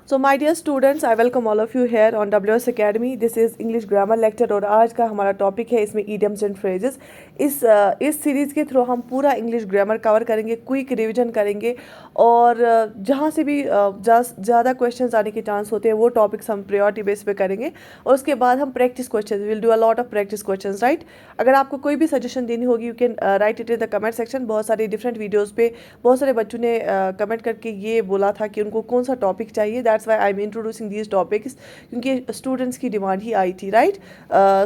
So my dear students, I welcome all of you here on WS Academy. This is English grammar lecture और आज का हमारा topic है इसमें idioms and phrases. इस series के थ्रू हम पूरा इंग्लिश ग्रामर कवर करेंगे, क्विक रिवीजन करेंगे और जहाँ से भी ज़्यादा क्वेश्चंस आने के चांस होते हैं वो टॉपिक्स हम प्रायोरिटी बेस पे करेंगे और उसके बाद हम practice question will do a lot of practice questions, right. अगर आपको कोई भी सजेशन देनी होगी you can write it in the comment section. बहुत सारे डिफरेंट वीडियोज़ पे बहुत सारे बच्चों ने कमेंट करके ये बोला था कि उनको कौन सा टॉपिक चाहिए. That's why I am introducing these topics क्योंकि स्टूडेंट्स की डिमांड ही आई थी, right.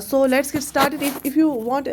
So let's get started. If you want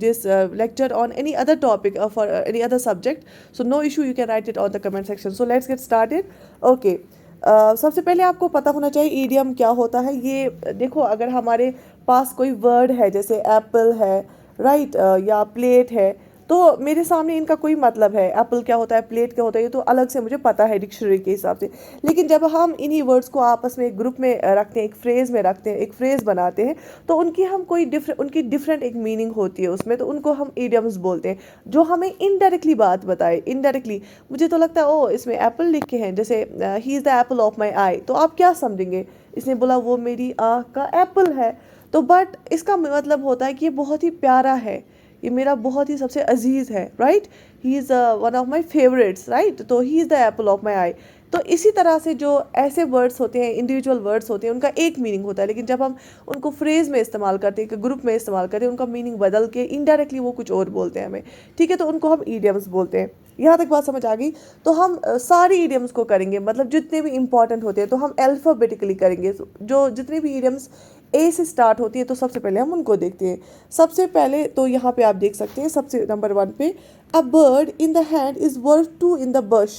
this lecture on any other topic or for any other subject, so no issue, you can write it on the comment section. So let's get started. Okay. सबसे पहले आपको पता होना चाहिए idiom क्या होता है. ये देखो, अगर हमारे पास कोई वर्ड है जैसे एप्पल है, राइट, या प्लेट है, तो मेरे सामने इनका कोई मतलब है. एप्पल क्या होता है, प्लेट क्या होता है, ये तो अलग से मुझे पता है डिक्शनरी के हिसाब से. लेकिन जब हम इन्हीं वर्ड्स को आपस में एक ग्रुप में रखते हैं, एक फ्रेज़ में रखते हैं, एक फ्रेज़ बनाते हैं, तो उनकी डिफरेंट एक मीनिंग होती है उसमें, तो उनको हम ईडियम्स बोलते हैं जो हमें इनडायरेक्टली बात बताए. इनडायरेक्टली मुझे तो लगता है ओ इसमें एप्पल लिख के हैं, जैसे he is the apple of my eye, तो आप क्या समझेंगे, इसने बोला वो मेरी आँख का एप्पल है. तो बट इसका मतलब होता है कि ये बहुत ही प्यारा है, ये मेरा बहुत ही सबसे अजीज़ है, right. He is one of my favourites, right. तो he is the apple of my eye. तो इसी तरह से जो ऐसे वर्ड्स होते हैं, इंडिविजुअल वर्ड्स होते हैं, उनका एक मीनिंग होता है, लेकिन जब हम उनको फ्रेज़ में इस्तेमाल करते हैं, ग्रुप में इस्तेमाल करते हैं, उनका मीनिंग बदल के इनडायरेक्टली वो कुछ और बोलते हैं हमें, ठीक है. तो उनको हम ईडियम्स बोलते हैं. यहाँ तक बात समझ आ गई. तो हम सारी ईडियम्स को करेंगे, मतलब जितने भी इंपॉर्टेंट होते हैं तो हम अल्फ़ाबेटिकली करेंगे. जो जितनी भी ईडियम्स ए से स्टार्ट होती है तो सबसे पहले हम उनको देखते हैं. सबसे पहले तो यहाँ पे आप देख सकते हैं सबसे नंबर 1 पे, अ bird in the hand is worth 2 in the bush.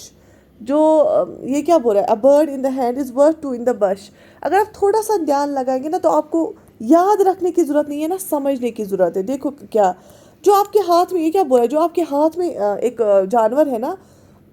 जो ये क्या बोल रहा है, अ bird in the hand is worth 2 in the bush. अगर आप थोड़ा सा ध्यान लगाएंगे ना तो आपको याद रखने की ज़रूरत नहीं है ना, समझने की ज़रूरत है. देखो क्या जो आपके हाथ में, ये क्या बोल रहा है, जो आपके हाथ में एक जानवर है ना,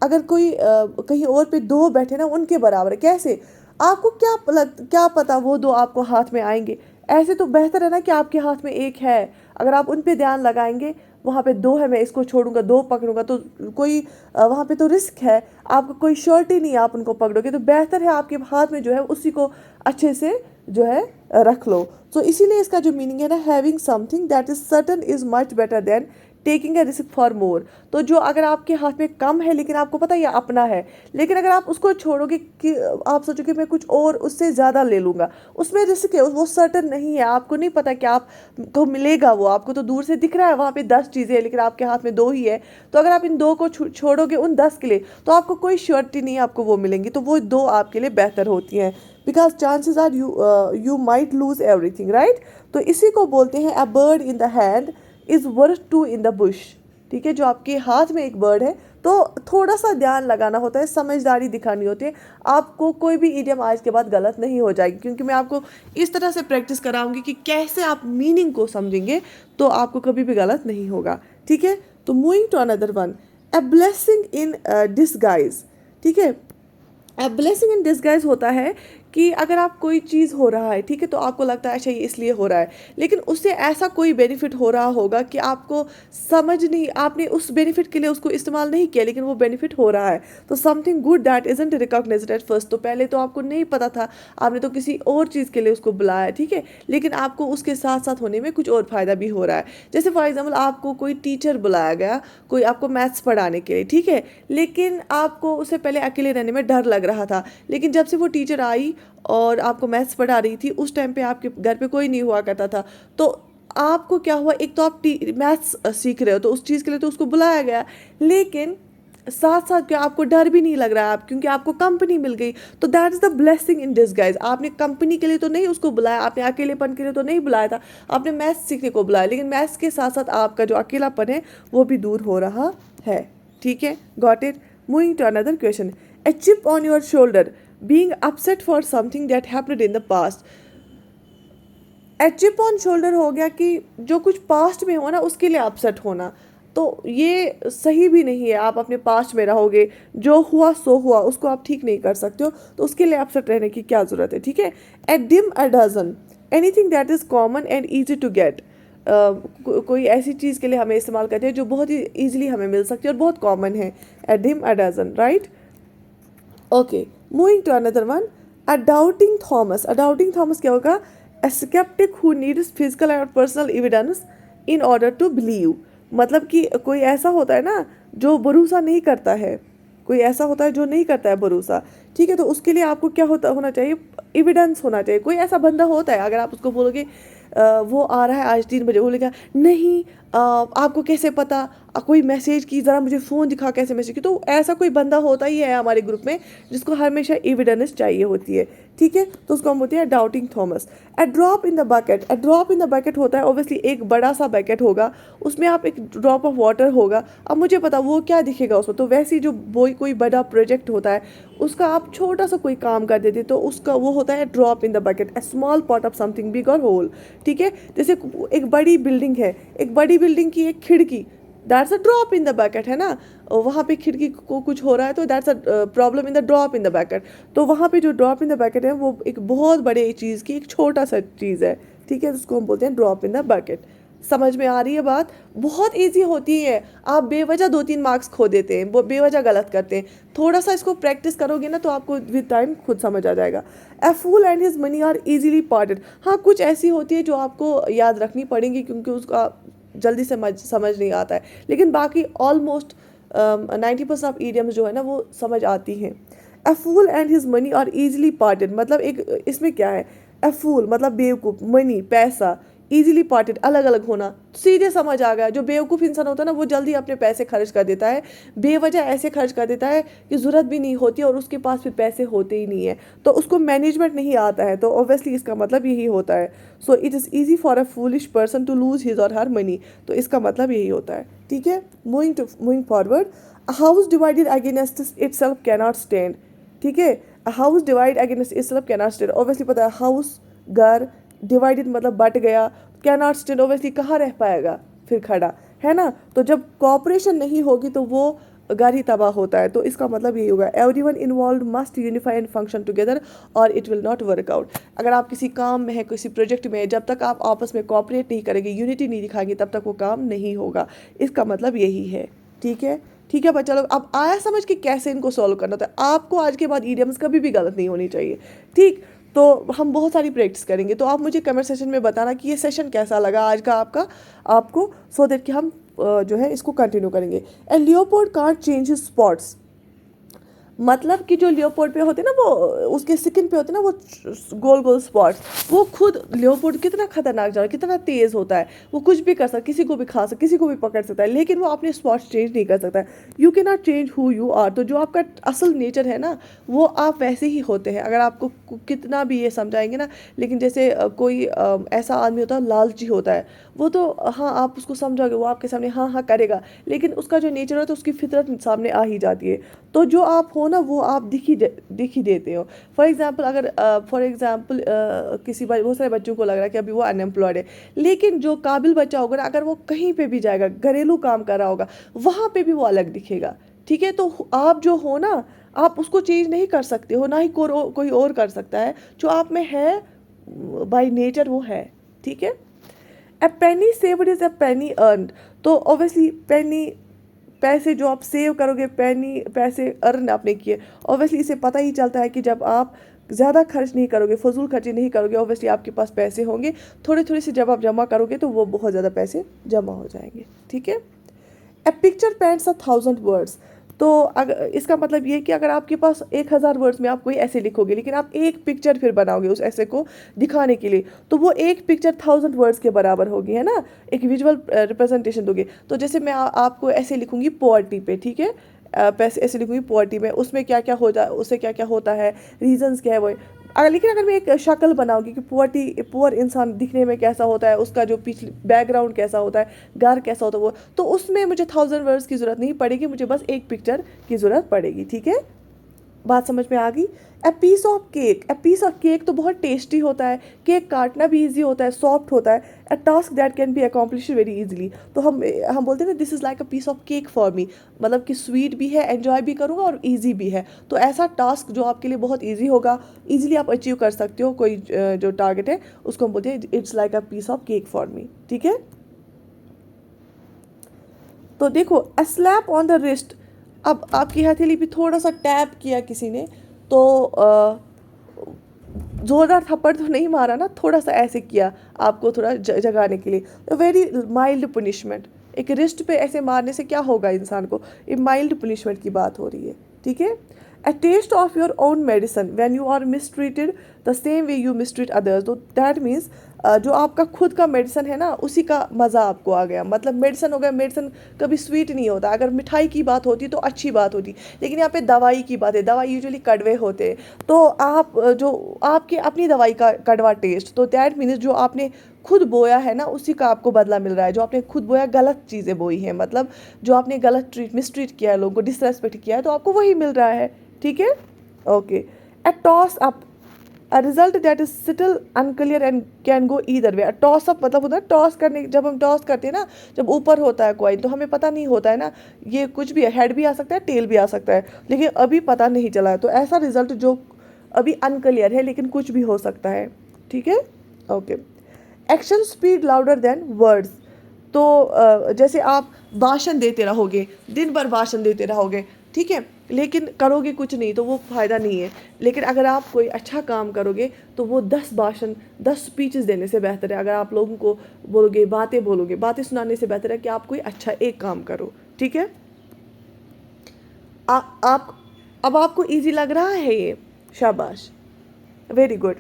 अगर कोई कहीं और पे 2 बैठे ना उनके बराबर है. कैसे, आपको क्या पता वो 2 आपको हाथ में आएंगे. ऐसे तो बेहतर है ना कि आपके हाथ में एक है, अगर आप उन पे ध्यान लगाएंगे, वहाँ पे 2 है, मैं इसको छोड़ूंगा 2 पकड़ूंगा, तो कोई वहाँ पे तो रिस्क है, आपको कोई श्योरिटी नहीं है आप उनको पकड़ोगे. तो बेहतर है आपके हाथ में जो है उसी को अच्छे से जो है रख लो. तो इसीलिए इसका जो मीनिंग है ना, having something that is certain is much better than taking a risk for more. तो जो अगर आपके हाथ में कम है लेकिन आपको पता है ये अपना है, लेकिन अगर आप उसको छोड़ोगे कि आप सोचोगे मैं कुछ और उससे ज़्यादा ले लूँगा, उसमें रिस्क है, वो सर्टन नहीं है, आपको नहीं पता कि आपको मिलेगा. वो आपको तो दूर से दिख रहा है वहाँ पे 10 चीज़ें हैं लेकिन आपके हाथ में 2 ही है. तो अगर आप इन 2 को छोड़ोगे उन 10 के लिए, तो आपको कोई श्योरिटी नहीं है आपको वो मिलेंगी. तो वो 2 आपके लिए बेहतर होती हैं, because chances are you might lose everything, right. तो इसी को बोलते हैं a bird in the hand is worth 2 in the bush. ठीक है, जो आपके हाथ में एक बर्ड है, तो थोड़ा सा ध्यान लगाना होता है, समझदारी दिखानी होती है. आपको कोई भी इडियम आज के बाद गलत नहीं हो जाएगी, क्योंकि मैं आपको इस तरह से प्रैक्टिस कराऊंगी कि कैसे आप मीनिंग को समझेंगे तो आपको कभी भी गलत नहीं होगा, ठीक है. तो moving to another one, a blessing in disguise. ठीक है, अब ब्लेसिंग इन डिस्गाइज होता है कि अगर आप कोई चीज़ हो रहा है, ठीक है, तो आपको लगता है अच्छा ये इसलिए हो रहा है, लेकिन उससे ऐसा कोई बेनिफिट हो रहा होगा कि आपको समझ नहीं, आपने उस बेनिफिट के लिए उसको इस्तेमाल नहीं किया, लेकिन वो बेनिफिट हो रहा है. तो something good that isn't recognised at first. तो पहले तो आपको नहीं पता था, आपने तो किसी और चीज़ के लिए उसको बुलाया, ठीक है, लेकिन आपको उसके साथ साथ होने में कुछ और फ़ायदा भी हो रहा है. जैसे फॉर एग्जाम्पल आपको कोई टीचर बुलाया गया, कोई आपको मैथ्स पढ़ाने के लिए, ठीक है, लेकिन आपको उससे पहले अकेले रहने में डर लग रहा था, लेकिन जब से वो टीचर आई और आपको मैथ्स पढ़ा रही थी, उस टाइम पे आपके घर पे कोई नहीं हुआ करता था, तो आपको क्या हुआ, एक तो आप मैथ्स सीख रहे हो तो उस चीज़ के लिए तो उसको बुलाया गया, लेकिन साथ साथ क्या आपको डर भी नहीं लग रहा है, आप क्योंकि आपको कंपनी मिल गई. तो that is the blessing in disguise. आपने कंपनी के लिए तो नहीं उसको बुलाया, आपने अकेलेपन के लिए तो नहीं बुलाया था, आपने मैथ्स सीखने को बुलाया, लेकिन मैथ्स के साथ साथ आपका जो अकेलापन है वो भी दूर हो रहा है, ठीक है. Got it. Moving to another question, a chip on your shoulder, being upset for something that happened in the past. a chip on shoulder हो गया कि जो कुछ पास्ट में हो ना उसके लिए अपसेट होना. तो ये सही भी नहीं है, आप अपने पास्ट में रहोगे, जो हुआ सो हुआ, उसको आप ठीक नहीं कर सकते हो, तो उसके लिए अपसेट रहने की क्या ज़रूरत है, ठीक है. a dim a dozen, anything that is common and easy to get. कोई ऐसी चीज़ के लिए हमें इस्तेमाल करते हैं जो बहुत ही ईजिली हमें मिल सकती है और बहुत कॉमन है. a dim a dozen, right. Okay, moving to another one, a doubting Thomas. A doubting Thomas क्या होगा? A sceptic who needs physical and personal evidence in order to believe. मतलब कि कोई ऐसा होता है ना जो भरोसा नहीं करता है, कोई ऐसा होता है जो नहीं करता है भरोसा, ठीक है। तो उसके लिए आपको क्या होना चाहिए? एविडेंस होना चाहिए। कोई ऐसा बंदा होता है, अगर आप उसको बोलोगे वो आ रहा है आज 3 बजे, बोलेगा नहीं आपको कैसे पता? कोई मैसेज की, ज़रा मुझे फ़ोन दिखा कैसे मैसेज की। तो ऐसा कोई बंदा होता ही है हमारे ग्रुप में जिसको हमेशा एविडेंस चाहिए होती है, ठीक है। तो उसको हम बोलते हैं doubting Thomas. A drop in the bucket. A drop in the bucket होता है ऑब्वियसली एक बड़ा सा बकेट होगा, उसमें आप एक ड्रॉप ऑफ वाटर होगा। अब मुझे पता वो क्या दिखेगा उसमें, तो वैसे ही जो कोई बड़ा प्रोजेक्ट होता है उसका आप छोटा सा कोई काम कर देते तो उसका वो होता है drop in the bucket, A small pot of something big और होल, ठीक है। जैसे एक बड़ी बिल्डिंग है, एक बड़ी बिल्डिंग की एक खिड़की, that's a drop in the bucket, है ना। वहाँ पे खिड़की को कुछ हो रहा है तो that's a problem in the drop in the bucket. तो वहाँ पे जो ड्रॉप इन द बकेट है वो एक बहुत बड़े चीज़ की एक छोटा सा चीज़ है, ठीक है। उसको हम बोलते हैं ड्रॉप इन द बकेट। समझ में आ रही है बात? बहुत ईजी होती है। आप बेवजह 2-3 मार्क्स खो देते हैं, वो बेवजह गलत करते हैं। थोड़ा सा इसको प्रैक्टिस करोगे ना तो आपको विद टाइम खुद समझ आ जाएगा। A fool and his money are easily parted. हाँ, कुछ ऐसी होती है जो आपको याद रखनी पड़ेगी क्योंकि उसका जल्दी से समझ नहीं आता है, लेकिन बाकी ऑलमोस्ट 90% ऑफ ईडियम्स जो है ना वो समझ आती हैं। A fool and his money are easily parted, मतलब एक इसमें क्या है? अ फूल मतलब बेवकूफ़, मनी पैसा, ईजिली पार्टेड अलग अलग होना, सीधे समझ आ गया। जो बेवकूफ़ इंसान होता है ना वो जल्दी अपने पैसे खर्च कर देता है, बेवजह ऐसे खर्च कर देता है कि ज़रूरत भी नहीं होती और उसके पास फिर पैसे होते ही नहीं है, तो उसको मैनेजमेंट नहीं आता है। तो ऑब्वियसली इसका मतलब यही होता है। So it is easy for a foolish person to lose his or her money. तो इसका मतलब यही होता है, ठीक है। Moving forward, house divided against itself cannot stand, ठीक है। House divide against itself cannot stand, obviously पता है हाउस घर, डिवाइडेड मतलब बट गया, कैनॉट स्टैंड ऑब्वियसली कहाँ रह पाएगा फिर खड़ा, है ना। तो जब कॉपरेशन नहीं होगी तो वो घर ही तबाह होता है। तो इसका मतलब यही होगा, everyone involve must unify and function together और it will not work out. अगर आप किसी काम में है, किसी प्रोजेक्ट में है, जब तक आप आपस में कॉपरेट नहीं करेंगे, यूनिटी नहीं दिखाएंगे, तब तक वो काम नहीं होगा। इसका मतलब यही है, ठीक है। ठीक है बच्चा लोग, अब आया समझ कि कैसे इनको सॉल्व करना होता है। आपको आज के बाद ईडियम्स कभी भी गलत नहीं होनी चाहिए, ठीक। तो हम बहुत सारी प्रैक्टिस करेंगे, तो आप मुझे कमेंट सेशन में बताना कि ये सेशन कैसा लगा आज का आपको, सो दैट कि हम जो है इसको कंटिन्यू करेंगे। And Leopold can't change his spots, मतलब कि जो लियोपोल्ड पे होते हैं ना वो उसके स्किन पे होते हैं ना वो गोल गोल स्पॉट्स, वो खुद लियोपोल्ड कितना खतरनाक जानवर, कितना तेज होता है, वो कुछ भी कर सकता है, किसी को भी खा सकता, किसी को भी पकड़ सकता है, लेकिन वो अपने स्पॉट्स चेंज नहीं कर सकता है। You can not change who you are. तो जो आपका असल नेचर है ना वो आप वैसे ही होते हैं, अगर आपको कितना भी ये समझाएंगे ना। लेकिन जैसे कोई ऐसा आदमी होता है लालची होता है, वो तो हाँ आप उसको समझोगे वो आपके सामने हाँ हाँ करेगा, लेकिन उसका जो नेचर होता है उसकी फितरत सामने आ ही जाती है। तो जो आप हो ना वो आप दिख ही देते हो। फॉर एग्जांपल किसी बहुत सारे बच्चों को लग रहा है कि अभी वो अनएम्प्लॉयड है, लेकिन जो काबिल बच्चा होगा ना अगर वो कहीं पे भी जाएगा, घरेलू काम कर रहा होगा, वहाँ पे भी वो अलग दिखेगा, ठीक है। तो आप जो हो ना आप उसको चेंज नहीं कर सकते हो, ना ही कोई और कर सकता है। जो आप में है बाय नेचर वो है, ठीक है। A penny saved is a penny earned. तो ऑब्वियसली पेनी पैसे जो आप सेव करोगे, पेनी पैसे अर्न आपने किए, ऑब्वियसली इसे पता ही चलता है कि जब आप ज़्यादा खर्च नहीं करोगे, फजूल खर्ची नहीं करोगे, ऑब्वियसली आपके पास पैसे होंगे। थोड़े थोड़े से जब आप जमा करोगे तो वो बहुत ज़्यादा पैसे जमा हो जाएंगे, ठीक है। ए पिक्चर पेंट्स 1,000 वर्ड्स। तो अगर इसका मतलब ये है कि अगर आपके पास 1,000 वर्ड्स में आप कोई ऐसे लिखोगे, लेकिन आप एक पिक्चर फिर बनाओगे उस ऐसे को दिखाने के लिए, तो वो एक पिक्चर 1,000 वर्ड्स के बराबर होगी, है ना। एक विजुअल रिप्रेजेंटेशन दोगे। तो जैसे मैं आपको ऐसे लिखूंगी पॉवर्टी पे, ठीक है, पैसे ऐसे लिखूंगी पॉवर्टी में, उसमें क्या क्या हो जाए, उससे क्या क्या होता है, रीजंस क्या है वो। लेकिन अगर मैं एक शक्ल बनाऊंगी कि पुअर इंसान दिखने में कैसा होता है, उसका जो पिछले बैकग्राउंड कैसा होता है, घर कैसा होता है वो, तो उसमें मुझे 1,000 वर्ड्स की ज़रूरत नहीं पड़ेगी, मुझे बस एक पिक्चर की ज़रूरत पड़ेगी, ठीक है। बात समझ में आ गई। A piece of cake. A piece of cake तो बहुत टेस्टी होता है, केक काटना भी इजी होता है, सॉफ्ट होता है। A task that can be accomplish very easily. तो हम बोलते हैं ना this is like a piece of cake for me, मतलब कि स्वीट भी है, एंजॉय भी करूँगा और ईजी भी है। तो ऐसा टास्क जो आपके लिए बहुत ईजी होगा, ईजिली आप अचीव कर सकते हो, कोई जो टारगेट है उसको हम बोलते हैं it's like a piece of cake for me, ठीक है। तो देखो, a slap on the wrist. अब आपकी हथेली पे थोड़ा सा टैप किया किसी ने, तो ज़ोरदार थप्पड़ तो नहीं मारा ना, थोड़ा सा ऐसे किया आपको थोड़ा जगाने के लिए, तो वेरी माइल्ड पनिशमेंट। एक रिस्ट पे ऐसे मारने से क्या होगा इंसान को, ये माइल्ड पनिशमेंट की बात हो रही है, ठीक है। A taste of your own medicine when you are mistreated the same way you mistreat others, तो that means जो आपका खुद का मेडिसिन है ना, उसी का मज़ा आपको आ गया। मतलब मेडिसिन हो गया, मेडिसिन कभी स्वीट नहीं होता। अगर मिठाई की बात होती तो अच्छी बात होती, लेकिन यहाँ पे दवाई की बात है, दवाई यूजुअली कड़वे होते हैं। तो आप जो आपके अपनी दवाई का कड़वा टेस्ट, तो दैट मीन्स जो आपने खुद बोया है ना, उसी का आपको बदला मिल रहा है। जो आपने खुद बोया, गलत चीज़ें बोई हैं, मतलब जो आपने गलत मिसट्रीट किया है, लोगों को डिसरेस्पेक्ट किया है, तो आपको वही मिल रहा है, ठीक है। Okay. A toss up, a result that is still unclear and can go either way. Toss up मतलब होता है टॉस करने, जब हम टॉस करते हैं ना, जब ऊपर होता है कॉइन, तो हमें पता नहीं होता है ना, ये कुछ भी है, हेड भी आ सकता है, टेल भी आ सकता है, लेकिन अभी पता नहीं चला है। तो ऐसा रिजल्ट जो अभी अनक्लियर है, लेकिन कुछ भी हो सकता है, ठीक है। Okay. Action speed louder than words, तो जैसे आप भाषण देते रहोगे, दिन भर भाषण देते रहोगे, ठीक है, लेकिन करोगे कुछ नहीं, तो वो फ़ायदा नहीं है। लेकिन अगर आप कोई अच्छा काम करोगे, तो वो 10 भाषण, 10 स्पीचेस देने से बेहतर है। अगर आप लोगों को बोलोगे, बातें सुनाने से बेहतर है कि आप कोई अच्छा एक काम करो, ठीक है। आप अब आपको इजी लग रहा है ये, शाबाश, very good.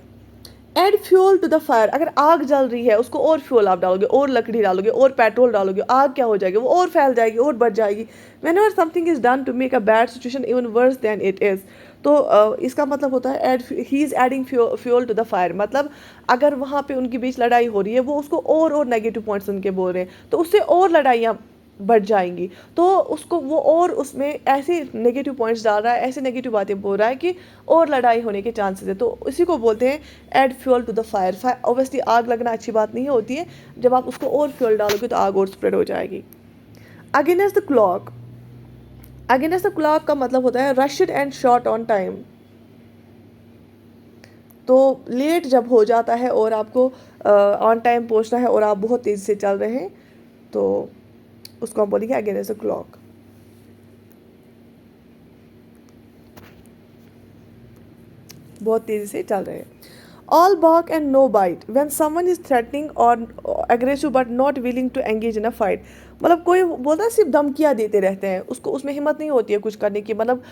Add fuel to the fire, अगर आग जल रही है, उसको और फ्यूल आप डालोगे, और लकड़ी डालोगे, और पेट्रोल डालोगे, आग क्या हो जाएगी, वो और फैल जाएगी, और बढ़ जाएगी। Whenever something is done to make a bad situation even worse than it is, तो इसका मतलब होता है add, he is adding fuel to the fire. मतलब अगर वहाँ पे उनके बीच लड़ाई हो रही है, वो उसको और नेगेटिव पॉइंट्स उनके बोल रहे हैं, तो उससे और लड़ाइयाँ बढ़ जाएंगी। तो उसको वो और उसमें ऐसे नेगेटिव पॉइंट्स डाल रहा है, ऐसे नेगेटिव बातें बोल रहा है कि और लड़ाई होने के चांसेस है। तो इसी को बोलते हैं add fuel to the fire. Obviously आग लगना अच्छी बात नहीं होती है, जब आप उसको और फ्यूल डालोगे तो आग और स्प्रेड हो जाएगी। Against the clock, against the clock का मतलब होता है rushed and short on time. तो लेट जब हो जाता है और आपको ऑन टाइम पहुंचना है और आप बहुत तेज़ी से चल रहे हैं, तो उसको हम बोलेंगे अगेंस्ट द क्लॉक। बहुत तेज़ी से चल रहे हैं। All bark and no bite when someone is threatening और aggressive but not willing to engage in a fight, मतलब कोई बोलता है सिर्फ धमकियाँ देते रहते हैं, उसको उसमें हिम्मत नहीं होती है कुछ करने की। मतलब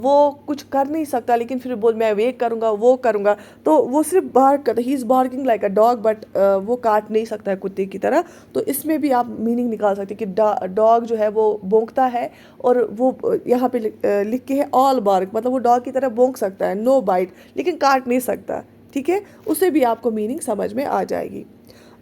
वो कुछ कर नहीं सकता, लेकिन फिर बोल मैं ये करूँगा, वो करूँगा, तो वो सिर्फ बार्क करता है, he is barking like a dog, but वो काट नहीं सकता है कुत्ते की तरह। तो इसमें भी आप मीनिंग निकाल सकते हैं कि डॉग जो है वो भौंकता है, और वो यहाँ पे लिख के है ऑल बार्क, मतलब वो डॉग की तरह भौंक सकता है, नो बाइट, लेकिन काट नहीं सकता, ठीक है। उससे भी आपको मीनिंग समझ में आ जाएगी।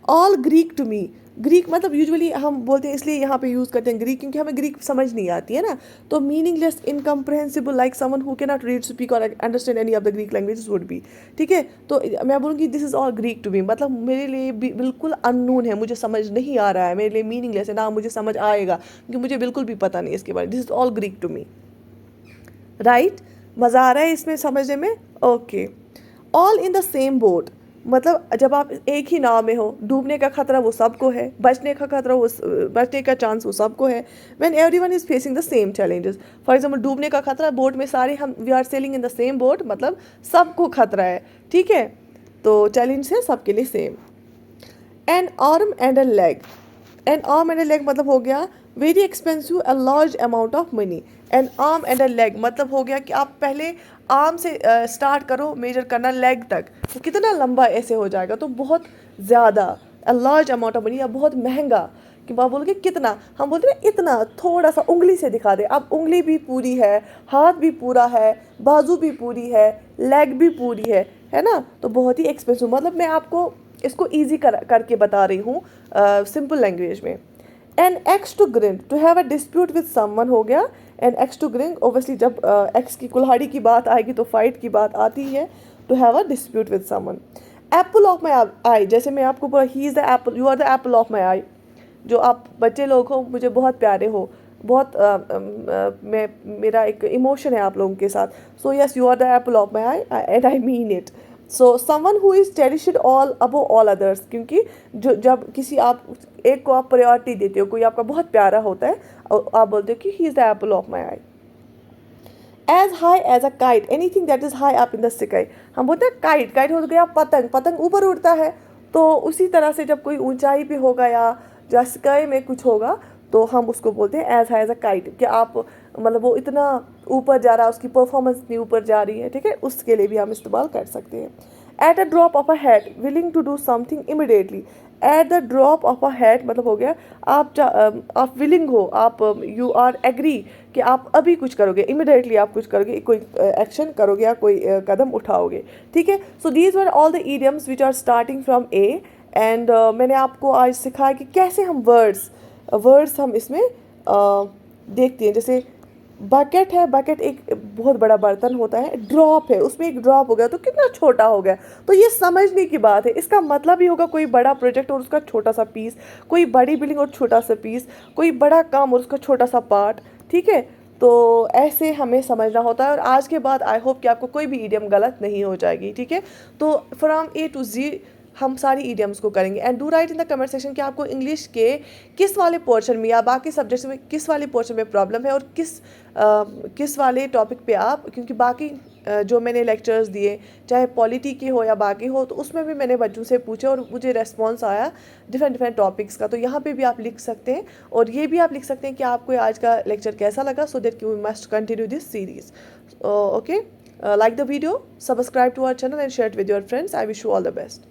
All Greek to me, Greek मतलब यूजुअली हम बोलते हैं, इसलिए यहाँ पे यूज़ करते हैं ग्रीक, क्योंकि हमें ग्रीक समझ नहीं आती है ना। तो meaningless, incomprehensible, like someone who can not read, speak और understand any of the Greek languages would be, ठीक है। तो मैं बोलूँगी this is all Greek to me, मतलब मेरे लिए बिल्कुल अननोन है, मुझे समझ नहीं आ रहा है, मेरे लिए मीनिंगलेस है, ना मुझे समझ आएगा, क्योंकि मुझे बिल्कुल भी पता नहीं इसके बारे में। This is all Greek to me, right. मज़ा आ रहा है इसमें समझने में, okay. All in the same boat, मतलब जब आप एक ही नाव में हो, डूबने का खतरा वो सबको है, बचने का खतरा वो, बचने का चांस वो सबको है। When everyone is facing the same challenges, for example डूबने का खतरा, बोट में सारे हम, we are sailing in the same boat, मतलब सबको खतरा है, ठीक है। तो चैलेंज है सबके लिए same. N arm and a leg, N arm and a leg मतलब हो गया very expensive, a large amount of money. N arm and a leg मतलब हो गया कि आप पहले आर्म से स्टार्ट करो मेजर करना लेग तक, तो कितना लंबा ऐसे हो जाएगा, तो बहुत ज़्यादा, a large amount of money, या बहुत महंगा। कि आप बोलोगे कितना, हम बोलते हैं इतना, थोड़ा सा उंगली से दिखा दे। अब उंगली भी पूरी है, हाथ भी पूरा है, बाजू भी पूरी है, लेग भी पूरी है ना। तो बहुत ही एक्सपेंसिव, मतलब मैं आपको इसको ईजी करके बता रही हूँ सिंपल लैंग्वेज में। An axe to grind, to have a dispute with someone हो गया। An axe to grind, obviously जब एक्स की कुल्हाड़ी की बात आएगी तो फाइट की बात आती है। To have a dispute with someone. Apple of my eye, जैसे मैं आपको बोला he is the apple, you are the apple of my eye, जो आप बच्चे लोग हो मुझे बहुत प्यारे हो, बहुत मैं, मेरा एक इमोशन है आप लोगों के साथ। So yes, you are the apple of my eye and I mean it. So someone who is cherished all above all others, क्योंकि जो जब किसी आप एक को आप प्रायोरिटी देते हो, कोई आपका बहुत प्यारा होता है, और आप बोलते हो कि he is the apple of my eye. As high as a kite, anything that is high up in the sky. हम बोलते हैं काइट, काइट हो गया पतंग, पतंग ऊपर उड़ता है। तो उसी तरह से जब कोई ऊंचाई पे होगा या स्काई में कुछ होगा तो हम उसको बोलते हैं as high as a kite, कि आप मतलब वो इतना ऊपर जा रहा है, उसकी परफॉर्मेंस इतनी ऊपर जा रही है, ठीक है, उसके लिए भी हम इस्तेमाल कर सकते हैं। At a drop of a hat, willing to do something immediately. At the drop of a hat मतलब हो गया आप विलिंग हो, आप यू आर एग्री कि आप अभी कुछ करोगे, इमिडिएटली आप कुछ करोगे, कोई एक्शन करोगे या कोई कदम उठाओगे, ठीक है। So these were all the idioms which are starting from A. एंड मैंने आपको आज सिखाया कि कैसे हम वर्ड्स हम इसमें देखते हैं। जैसे बकेट है, बकेट एक बहुत बड़ा बर्तन होता है, ड्रॉप है, उसमें एक ड्रॉप हो गया तो कितना छोटा हो गया, तो ये समझने की बात है। इसका मतलब ही होगा कोई बड़ा प्रोजेक्ट और उसका छोटा सा पीस, कोई बड़ी बिल्डिंग और छोटा सा पीस, कोई बड़ा काम और उसका छोटा सा पार्ट, ठीक है। तो ऐसे हमें समझना होता है। और आज के बाद आई होप कि आपको कोई भी ईडियम गलत नहीं हो जाएगी, ठीक है। तो फ्रॉम ए टू जी हम सारी ईडियम्स को करेंगे। And do right in the comment section कि आपको इंग्लिश के किस वाले पोर्शन में या बाकी सब्जेक्ट्स में किस वाले पोर्शन में प्रॉब्लम है, और किस वाले टॉपिक पे आप, क्योंकि बाकी जो मैंने लेक्चर्स दिए चाहे पॉलिटी के हो या बाकी हो, तो उसमें भी मैंने बच्चों से पूछे और मुझे रेस्पॉन्स आया डिफरेंट डिफरेंट टॉपिक्स का। तो यहाँ पे भी आप लिख सकते हैं, और ये भी आप लिख सकते हैं कि आपको आज का लेक्चर कैसा लगा, so that we must continue this series. Okay, like the video, subscribe to our channel and share it with your friends. I wish you all the best.